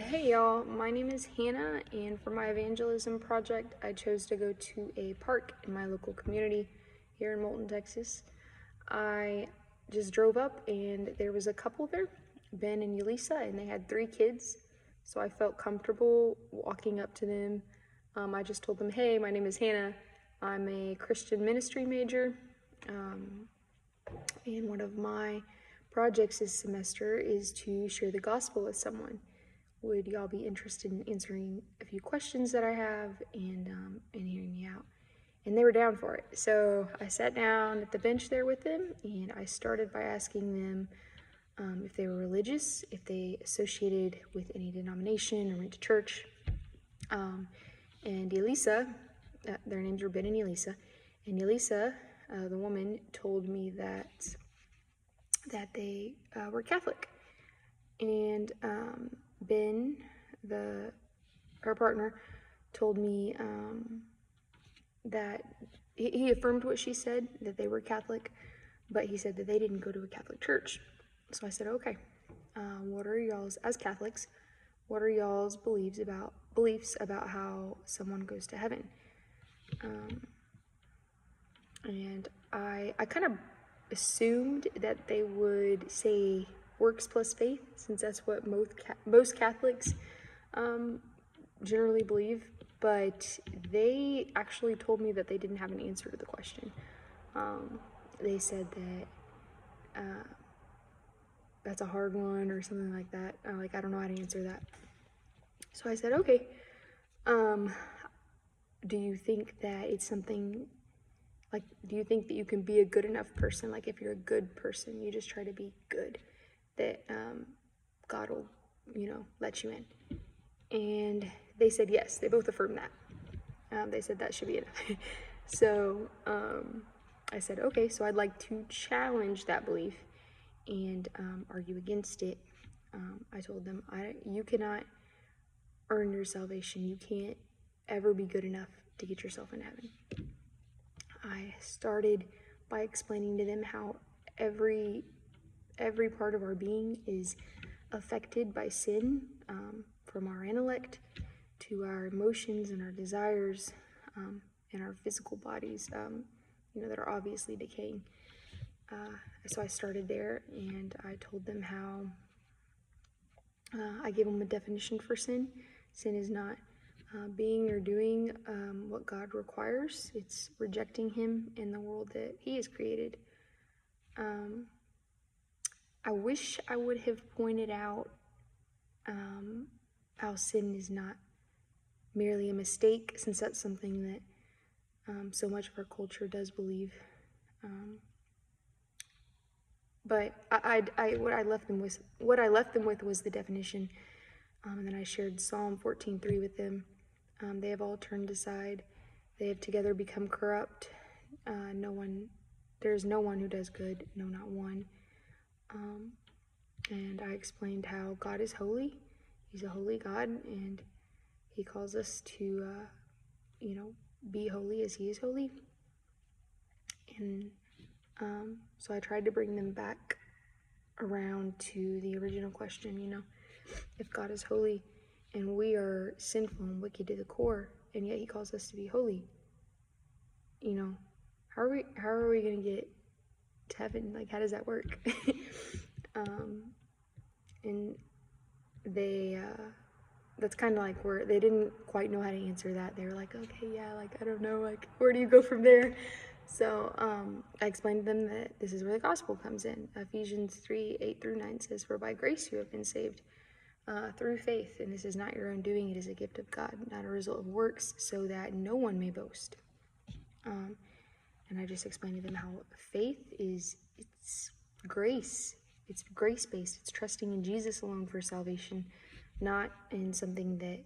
Hey y'all, my name is Hannah, and for my evangelism project, I chose to go to a park in my local community here in Moulton, Texas. I just drove up, and there was a couple there, Ben and Yulisa, and they had 3 kids, so I felt comfortable walking up to them. I just told them, hey, my name is Hannah, I'm a Christian ministry major, and one of my projects this semester is to share the gospel with someone. Would y'all be interested in answering a few questions that I have and hearing me out? And they were down for it. So I sat down at the bench there with them, and I started by asking them if they were religious, if they associated with any denomination or went to church. And Elisa, their names were Ben and Elisa, the woman, told me that they were Catholic. And Ben, her partner, told me that he affirmed what she said, that they were Catholic, but he said that they didn't go to a Catholic church. So I said, okay, what are y'all's, as Catholics, what are y'all's beliefs about how someone goes to heaven? And I kind of assumed that they would say works plus faith, since that's what most Catholics generally believe, but they actually told me that they didn't have an answer to the question. They said that that's a hard one or something like that. I don't know how to answer that. So I said, okay, do you think that it's something, do you think that you can be a good enough person? Like, if you're a good person, you just try to be good, that God will, let you in. And they said yes. They both affirmed that. They said that should be enough. So I said, okay, so I'd like to challenge that belief and argue against it. I told them, you cannot earn your salvation. You can't ever be good enough to get yourself in heaven. I started by explaining to them how every part of our being is affected by sin, from our intellect to our emotions and our desires, and our physical bodies, that are obviously decaying. So I started there, and I told them how I gave them a definition for sin. Sin is not being or doing what God requires. It's rejecting Him in the world that He has created. I wish I would have pointed out how sin is not merely a mistake, since that's something that so much of our culture does believe. But what I left them with was the definition, and then I shared Psalm 14:3 with them. They have all turned aside; they have together become corrupt. There is no one who does good, no, not one. And I explained how God is holy. He's a holy God, and He calls us to, be holy as He is holy. And so I tried to bring them back around to the original question, if God is holy and we are sinful and wicked to the core, and yet He calls us to be holy, how are we going to get to heaven? Like, how does that work? And they, that's kind of like where they didn't quite know how to answer that. They were like, okay, yeah, I don't know, where do you go from there? So I explained to them that this is where the gospel comes in. Ephesians 3:8-9 says, "For by grace you have been saved through faith, and this is not your own doing, it is a gift of God, not a result of works, so that no one may boast." And I just explained to them how faith it's grace. It's grace-based. It's trusting in Jesus alone for salvation, not in something that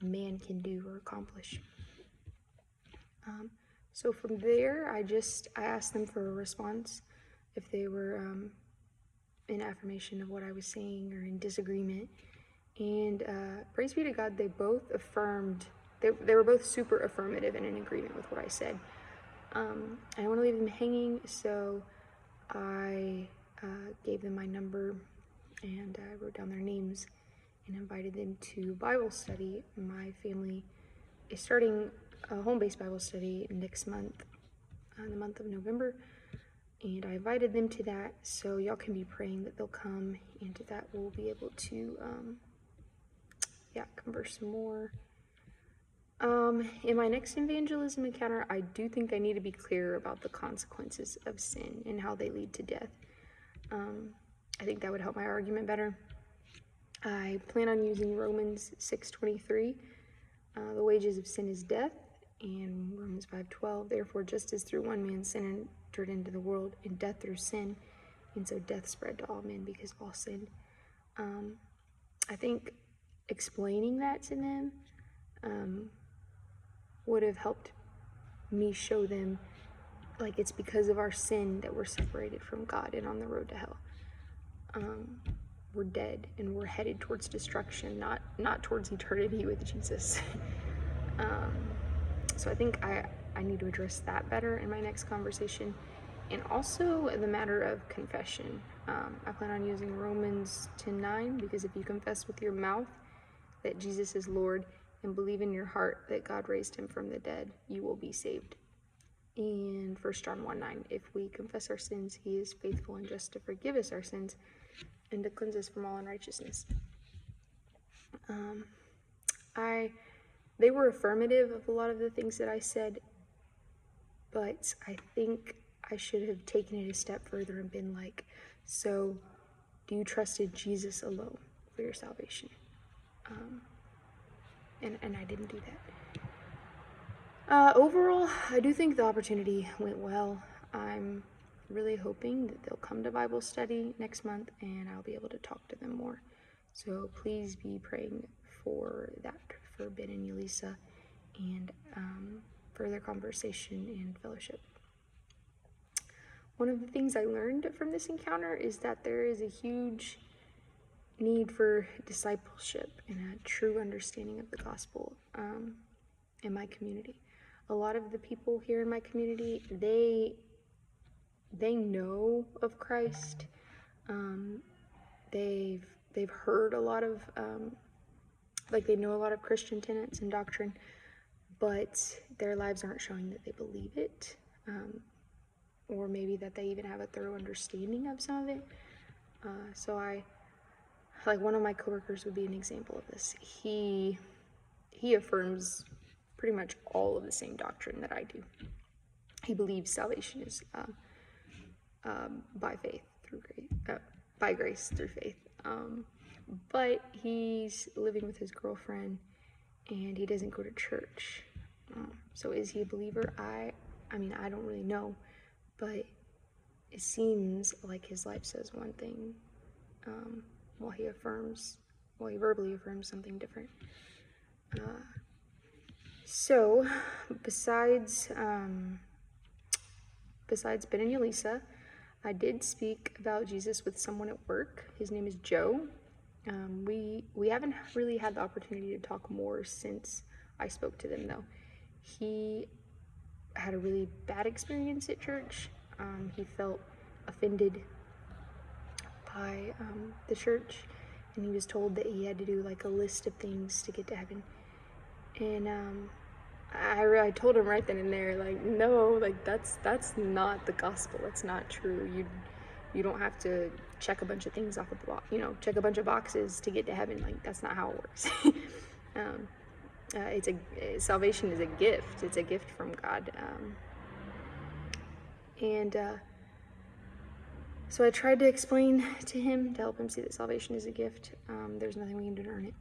man can do or accomplish. So from there, I asked them for a response, if they were in affirmation of what I was saying or in disagreement. And praise be to God, they both affirmed. They were both super affirmative and in agreement with what I said. I don't want to leave them hanging, so I gave them my number, and I wrote down their names, and invited them to Bible study. My family is starting a home-based Bible study next month, the month of November, and I invited them to that, so y'all can be praying that they'll come, and that we'll be able to, converse some more. In my next evangelism encounter, I do think I need to be clear about the consequences of sin and how they lead to death. I think that would help my argument better. I plan on using Romans 6:23. The wages of sin is death, and Romans 5:12. Therefore, just as through one man sin entered into the world, and death through sin, and so death spread to all men because all sinned. I think explaining that to them would have helped me show them, like, it's because of our sin that we're separated from God and on the road to hell. We're dead and we're headed towards destruction, not towards eternity with Jesus. So I think I need to address that better in my next conversation. And also the matter of confession. I plan on using Romans 10:9, because if you confess with your mouth that Jesus is Lord and believe in your heart that God raised him from the dead, you will be saved. And 1 John 1:9, if we confess our sins, he is faithful and just to forgive us our sins and to cleanse us from all unrighteousness. They were affirmative of a lot of the things that I said, but I think I should have taken it a step further and been like, so do you trust in Jesus alone for your salvation? And I didn't do that. Overall, I do think the opportunity went well. I'm really hoping that they'll come to Bible study next month and I'll be able to talk to them more. So please be praying for that, for Ben and Yulisa, and further conversation and fellowship. One of the things I learned from this encounter is that there is a huge need for discipleship and a true understanding of the gospel in my community. A lot of the people here in my community, they know of Christ. They've heard a lot of they know a lot of Christian tenets and doctrine, but their lives aren't showing that they believe it, or maybe that they even have a thorough understanding of some of it. So one of my coworkers would be an example of this. He affirms pretty much all of the same doctrine that I do. He believes salvation is by faith through grace, by grace through faith. But he's living with his girlfriend, and he doesn't go to church. So is he a believer? I mean, I don't really know, but it seems like his life says one thing, while he verbally affirms something different. So, besides Ben and Yulisa, I did speak about Jesus with someone at work. His name is Joe. We haven't really had the opportunity to talk more since I spoke to them, though. He had a really bad experience at church. He felt offended by the church, and he was told that he had to do like a list of things to get to heaven. And I told him right then and there, like, no, like that's not the gospel. That's not true. You don't have to check a bunch of things off of the box, check a bunch of boxes to get to heaven. Like, that's not how it works. Salvation is a gift. It's a gift from God. So I tried to explain to him, to help him see that salvation is a gift. There's nothing we can do to earn it.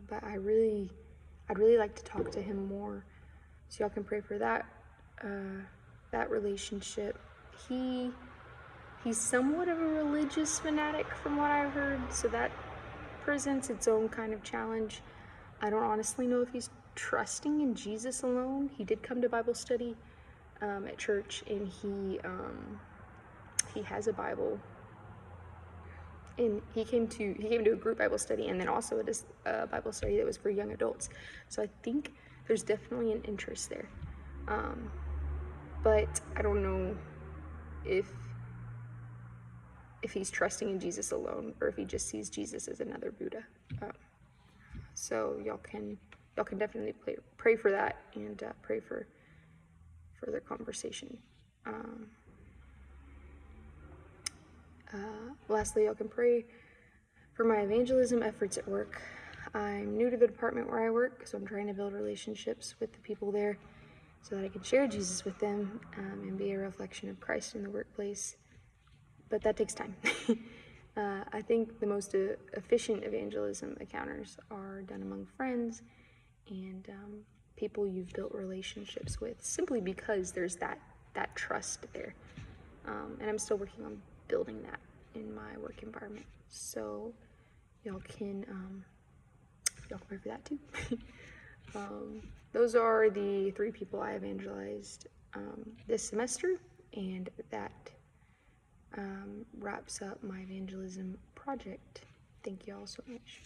But I'd really like to talk to him more. So y'all can pray for that relationship. He's somewhat of a religious fanatic from what I've heard, so that presents its own kind of challenge. I don't honestly know if he's trusting in Jesus alone. He did come to Bible study at church, and he has a Bible. And he came to a group Bible study, and then also a Bible study that was for young adults. So I think there's definitely an interest there. But I don't know if if he's trusting in Jesus alone, or if he just sees Jesus as another Buddha. So y'all can definitely pray for that, and pray for further conversation. Lastly, y'all can pray for my evangelism efforts at work. I'm new to the department where I work, so I'm trying to build relationships with the people there so that I can share Jesus with them, and be a reflection of Christ in the workplace. But that takes time. I think the most efficient evangelism encounters are done among friends and people you've built relationships with, simply because there's that trust there. And I'm still working on building that in my work environment. So y'all can pray for that too. Those are the 3 people I evangelized this semester, and that wraps up my evangelism project. Thank you all so much.